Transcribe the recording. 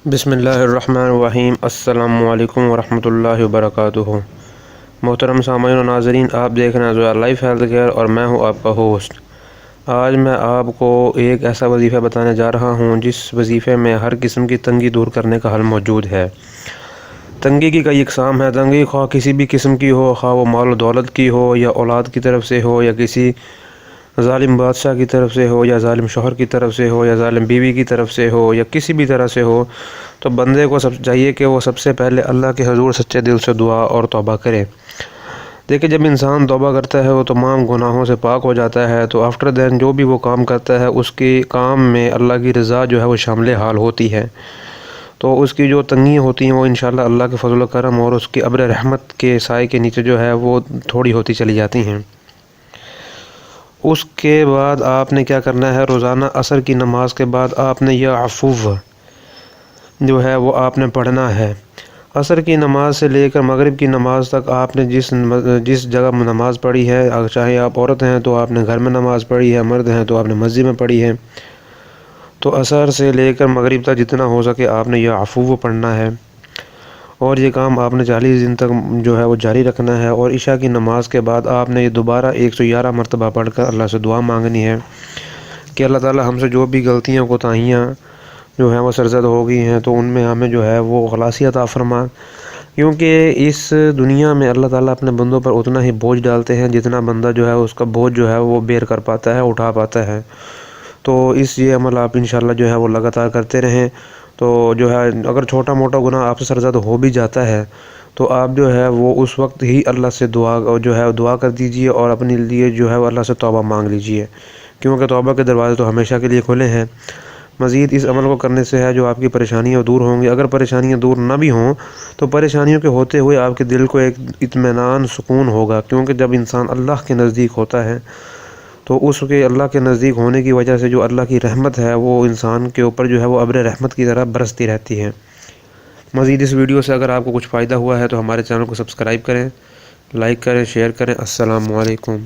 بسم اللہ الرحمن الرحیم۔ السلام علیکم ورحمۃ اللہ وبرکاتہ۔ محترم سامعین و ناظرین، آپ دیکھ رہے ہیں زویا لائف ہیلتھ کیئر اور میں ہوں آپ کا ہوسٹ۔ آج میں آپ کو ایک ایسا وظیفہ بتانے جا رہا ہوں جس وظیفے میں ہر قسم کی تنگی دور کرنے کا حل موجود ہے۔ تنگی کی کئی اقسام ہیں۔ تنگی خواہ کسی بھی قسم کی ہو، خواہ وہ مال و دولت کی ہو یا اولاد کی طرف سے ہو یا کسی ظالم بادشاہ کی طرف سے ہو یا ظالم شوہر کی طرف سے ہو یا ظالم بیوی کی طرف سے ہو یا کسی بھی طرح سے ہو، تو بندے کو چاہیے کہ وہ سب سے پہلے اللہ کے حضور سچے دل سے دعا اور توبہ کرے۔ دیکھیں، جب انسان توبہ کرتا ہے وہ تمام گناہوں سے پاک ہو جاتا ہے، تو آفٹر دین جو بھی وہ کام کرتا ہے اس کے کام میں اللہ کی رضا جو ہے وہ شامل حال ہوتی ہے۔ تو اس کی جو تنگیاں ہوتی ہیں وہ انشاءاللہ اللہ کے فضل و کرم اور اس کی ابر رحمت کے سائے کے نیچے جو ہے وہ تھوڑی ہوتی چلی جاتی ہیں۔ اس کے بعد آپ نے کیا کرنا ہے، روزانہ عصر کی نماز کے بعد آپ نے یا عفو جو ہے وہ آپ نے پڑھنا ہے۔ عصر کی نماز سے لے کر مغرب کی نماز تک آپ نے جس جگہ نماز پڑھی ہے، چاہے آپ عورت ہیں تو آپ نے گھر میں نماز پڑھی ہے، مرد ہیں تو آپ نے مسجد میں پڑھی ہے، تو عصر سے لے کر مغرب تک جتنا ہو سکے آپ نے یا عفو پڑھنا ہے، اور یہ کام آپ نے 40 دن تک جو ہے وہ جاری رکھنا ہے۔ اور عشاء کی نماز کے بعد آپ نے یہ دوبارہ 111 مرتبہ پڑھ کر اللہ سے دعا مانگنی ہے کہ اللہ تعالی ہم سے جو بھی غلطیاں کوتاہیاں جو ہیں وہ سرزد ہو گئی ہیں تو ان میں ہمیں جو ہے وہ خلاصی عطا فرما، کیونکہ اس دنیا میں اللہ تعالیٰ اپنے بندوں پر اتنا ہی بوجھ ڈالتے ہیں جتنا بندہ جو ہے اس کا بوجھ جو ہے وہ بیئر کر پاتا ہے، اٹھا پاتا ہے۔ تو اس یہ عمل آپ انشاءاللہ جو ہے وہ لگاتار کرتے رہیں، تو جو ہے اگر چھوٹا موٹا گناہ آپ سے سرزد ہو بھی جاتا ہے تو آپ جو ہے وہ اس وقت ہی اللہ سے دعا کر دیجئے اور اپنے لیے جو ہے وہ اللہ سے توبہ مانگ لیجئے، کیونکہ توبہ کے دروازے تو ہمیشہ کے لیے کھلے ہیں۔ مزید اس عمل کو کرنے سے ہے جو آپ کی پریشانیاں دور ہوں گی۔ اگر پریشانیاں دور نہ بھی ہوں تو پریشانیوں کے ہوتے ہوئے آپ کے دل کو ایک اطمینان، سکون ہوگا، کیونکہ جب انسان اللہ کے نزدیک ہوتا ہے تو اس کے اللہ کے نزدیک ہونے کی وجہ سے جو اللہ کی رحمت ہے وہ انسان کے اوپر جو ہے وہ ابر رحمت کی طرح برستی رہتی ہے۔ مزید اس ویڈیو سے اگر آپ کو کچھ فائدہ ہوا ہے تو ہمارے چینل کو سبسکرائب کریں، لائک کریں، شیئر کریں۔ السلام علیکم۔